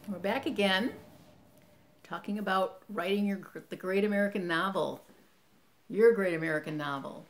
We're back again, talking about writing the great American novel, your great American novel.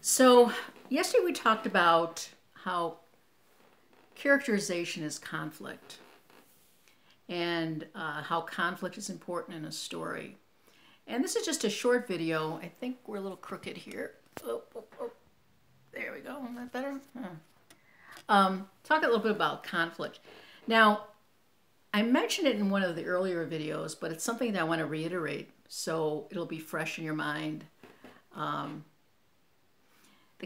So yesterday we talked about how characterization is conflict, and how conflict is important in a story. And this is just a short video. I think we're a little crooked here. Oh. There we go. Isn't that better? Talk a little bit about conflict. Now, I mentioned it in one of the earlier videos, but it's something that I want to reiterate so it'll be fresh in your mind. The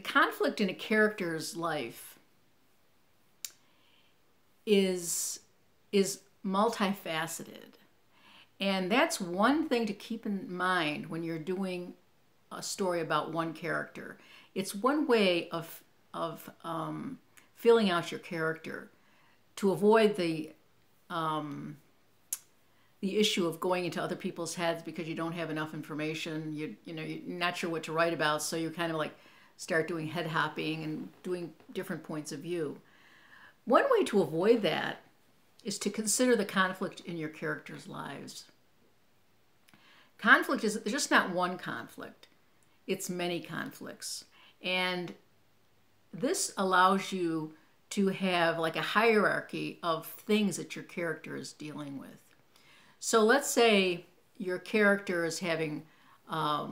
conflict in a character's life is multifaceted. And that's one thing to keep in mind when you're doing a story about one character. It's one way of filling out your character to avoid the issue of going into other people's heads because you don't have enough information. You're not sure what to write about, so you kind of like start doing head hopping and doing different points of view. One way to avoid that is to consider the conflict in your characters' lives. Conflict is just not one conflict. It's many conflicts. And this allows you to have like a hierarchy of things that your character is dealing with. So let's say your character is having, I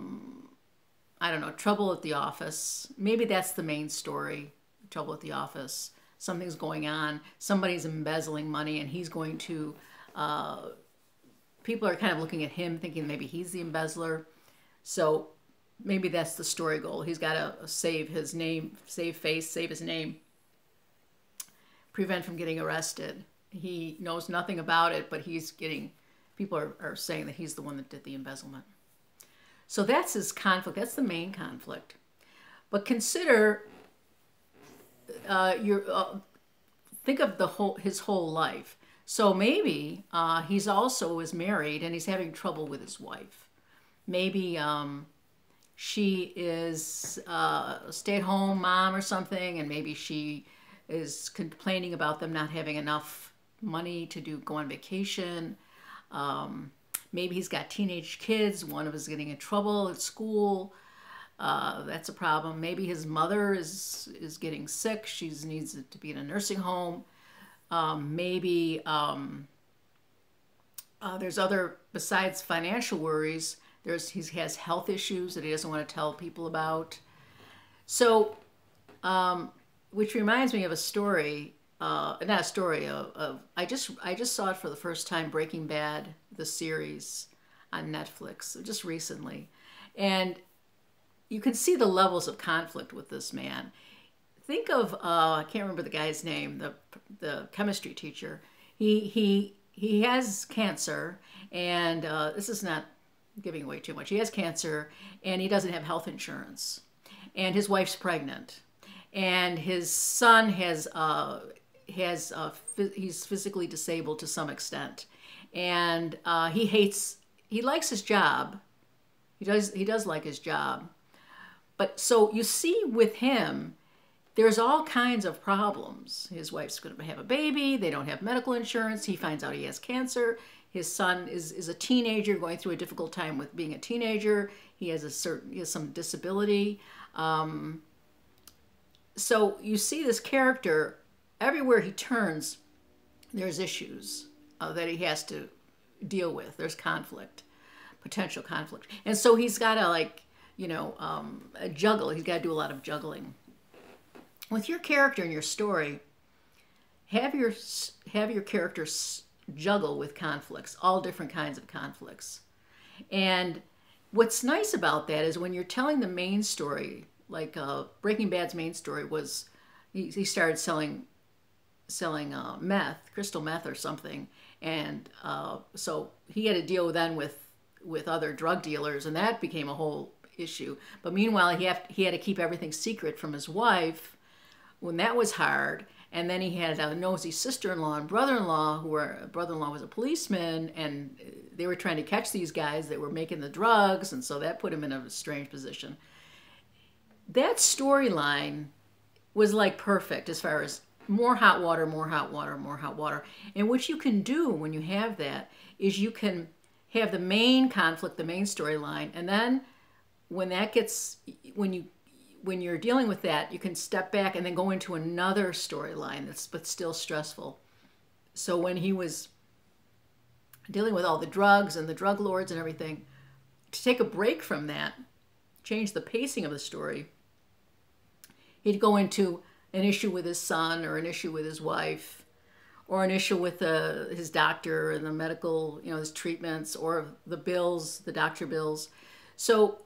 don't know, trouble at the office. Maybe that's the main story, trouble at the office. Something's going on. Somebody's embezzling money and he's going to, people are kind of looking at him thinking maybe he's the embezzler. So maybe that's the story goal. He's got to save his name, save face, save his name, prevent from getting arrested. He knows nothing about it, but he's getting, people are saying that he's the one that did the embezzlement. So that's his conflict. That's the main conflict. But consider, think of his whole life. So maybe he's also is married and he's having trouble with his wife. Maybe she is a stay-at-home mom or something, and maybe she is complaining about them not having enough money to go on vacation. Maybe he's got teenage kids. One of them is getting in trouble at school. That's a problem. Maybe his mother is getting sick. She needs to be in a nursing home. Maybe there's other, besides financial worries, he has health issues that he doesn't want to tell people about. So, which reminds me of a story, not a story, I just saw it for the first time, Breaking Bad, the series on Netflix, just recently. And you can see the levels of conflict with this man. Think of, I can't remember the guy's name, the chemistry teacher. He has cancer, and this is not giving away too much. He has cancer, and he doesn't have health insurance. And his wife's pregnant. And his son he's physically disabled to some extent. And he likes his job. He does like his job. But so you see with him, there's all kinds of problems. His wife's going to have a baby. They don't have medical insurance. He finds out he has cancer. His son is a teenager going through a difficult time with being a teenager. He has some disability. So you see this character, everywhere he turns, there's issues that he has to deal with. There's conflict, potential conflict. And so he's got to juggle. He's got to do a lot of juggling. With your character and your story, have your characters juggle with conflicts, all different kinds of conflicts. And what's nice about that is when you're telling the main story, like Breaking Bad's main story was, he started selling meth, crystal meth or something, and so he had to deal then with other drug dealers, and that became a whole issue. But meanwhile, he had to keep everything secret from his wife, when that was hard. And then he had a nosy sister-in-law and brother-in-law, brother-in-law was a policeman, and they were trying to catch these guys that were making the drugs, and so that put him in a strange position. That storyline was like perfect as far as more hot water, more hot water, more hot water. And what you can do when you have that is you can have the main conflict, the main storyline, and then when that gets when you're dealing with that, you can step back and then go into another storyline that's but still stressful. So when he was dealing with all the drugs and the drug lords and everything, to take a break from that, change the pacing of the story, he'd go into an issue with his son or an issue with his wife or an issue with his doctor and the medical, his treatments or the bills, the doctor bills. So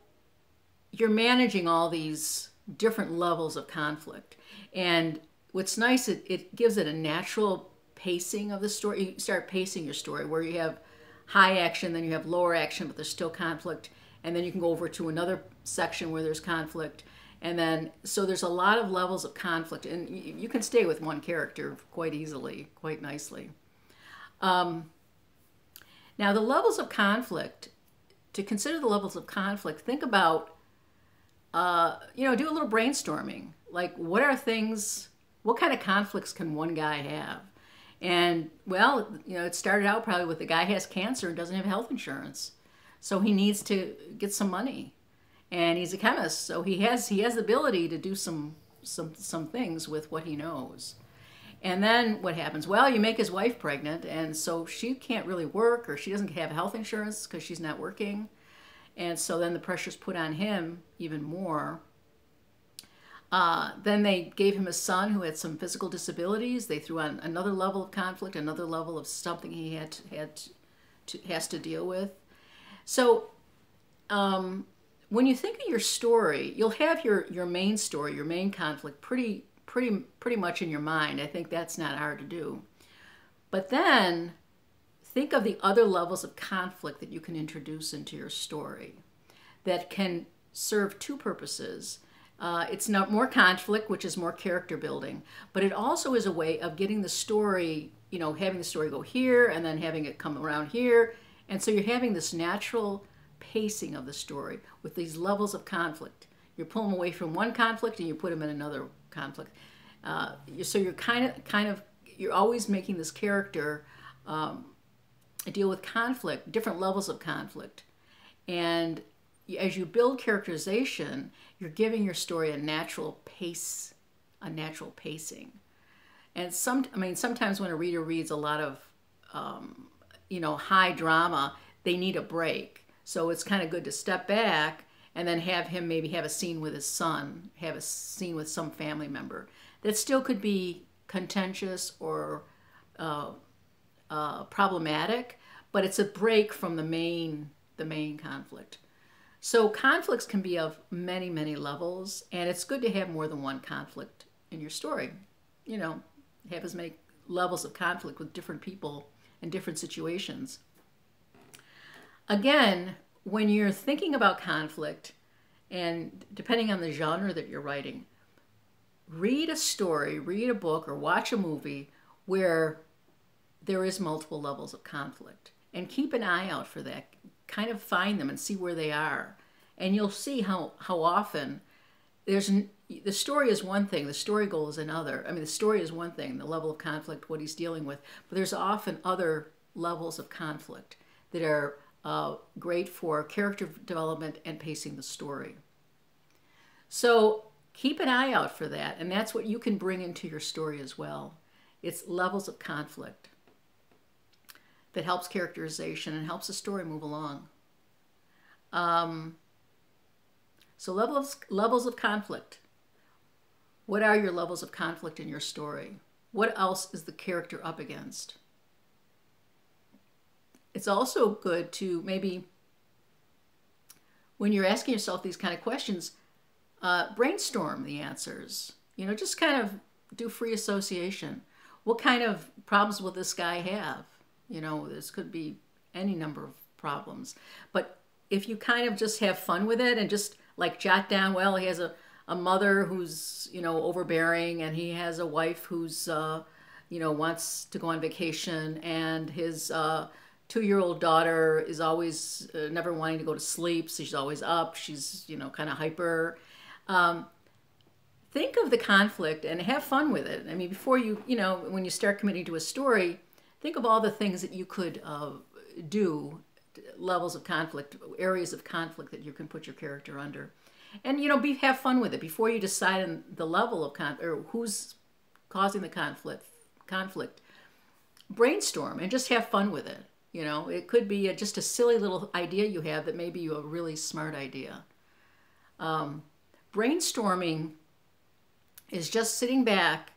you're managing all these different levels of conflict. And what's nice, it gives it a natural pacing of the story. You start pacing your story where you have high action, then you have lower action, but there's still conflict. And then you can go over to another section where there's conflict. And then, so there's a lot of levels of conflict. And you can stay with one character quite easily, quite nicely. Now, the levels of conflict, to consider the levels of conflict, think about, do a little brainstorming. Like, what kind of conflicts can one guy have? And, well, it started out probably with the guy has cancer and doesn't have health insurance. So he needs to get some money. And he's a chemist, so he has the ability to do some things with what he knows. And then what happens? Well, you make his wife pregnant, and so she can't really work, or she doesn't have health insurance because she's not working. And so then the pressure's put on him even more. Then they gave him a son who had some physical disabilities. They threw on another level of conflict, another level of something he has to deal with. So when you think of your story, you'll have your main story, your main conflict pretty much in your mind. I think that's not hard to do. But then think of the other levels of conflict that you can introduce into your story that can serve two purposes. It's not more conflict, which is more character building, but it also is a way of getting the story, having the story go here and then having it come around here. And so you're having this natural pacing of the story with these levels of conflict. You're pulling away from one conflict and you put them in another conflict. So you're you're always making this character deal with conflict, different levels of conflict. And as you build characterization, you're giving your story a natural pace, a natural pacing. And sometimes when a reader reads a lot of, high drama, they need a break. So it's kind of good to step back and then have him maybe have a scene with his son, have a scene with some family member. That still could be contentious or problematic, but it's a break from the main conflict. So conflicts can be of many, many levels, and it's good to have more than one conflict in your story. Have as many levels of conflict with different people and different situations. Again, when you're thinking about conflict, and depending on the genre that you're writing, read a story, read a book, or watch a movie where there is multiple levels of conflict. And keep an eye out for that. Kind of find them and see where they are. And you'll see how often the story is one thing, the story goal is another. The story is one thing, the level of conflict, what he's dealing with. But there's often other levels of conflict that are great for character development and pacing the story. So keep an eye out for that, and that's what you can bring into your story as well. It's levels of conflict that helps characterization and helps the story move along. So levels of conflict. What are your levels of conflict in your story? What else is the character up against? It's also good to maybe, when you're asking yourself these kind of questions, brainstorm the answers. Just kind of do free association. What kind of problems will this guy have? This could be any number of problems. But if you kind of just have fun with it and just like jot down, well, he has a mother who's, overbearing, and he has a wife who's, wants to go on vacation, and his 2-year-old daughter is always never wanting to go to sleep, so she's always up. She's, kind of hyper. think of the conflict and have fun with it. I mean, before when you start committing to a story, think of all the things that you could do, levels of conflict, areas of conflict that you can put your character under. And, have fun with it. Before you decide on the level of conflict or who's causing the conflict, brainstorm and just have fun with it. It could be just a silly little idea you have that may be a really smart idea. Brainstorming is just sitting back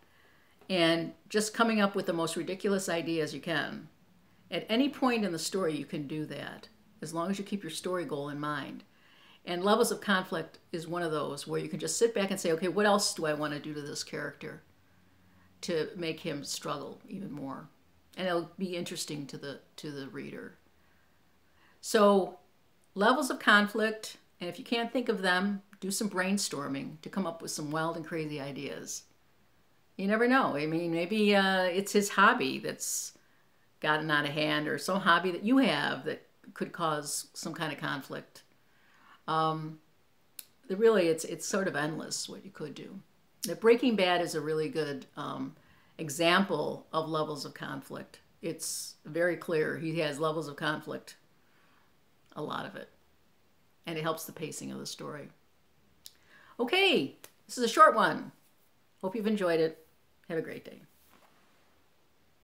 and just coming up with the most ridiculous ideas you can. At any point in the story, you can do that, as long as you keep your story goal in mind. And levels of conflict is one of those where you can just sit back and say, okay, what else do I want to do to this character to make him struggle even more? And it'll be interesting to the reader. So levels of conflict, and if you can't think of them, do some brainstorming to come up with some wild and crazy ideas. You never know. I mean, maybe it's his hobby that's gotten out of hand, or some hobby that you have that could cause some kind of conflict. Really, it's sort of endless what you could do. The Breaking Bad is a really good example of levels of conflict. It's very clear. He has levels of conflict, a lot of it. And it helps the pacing of the story. Okay, this is a short one. Hope you've enjoyed it. Have a great day.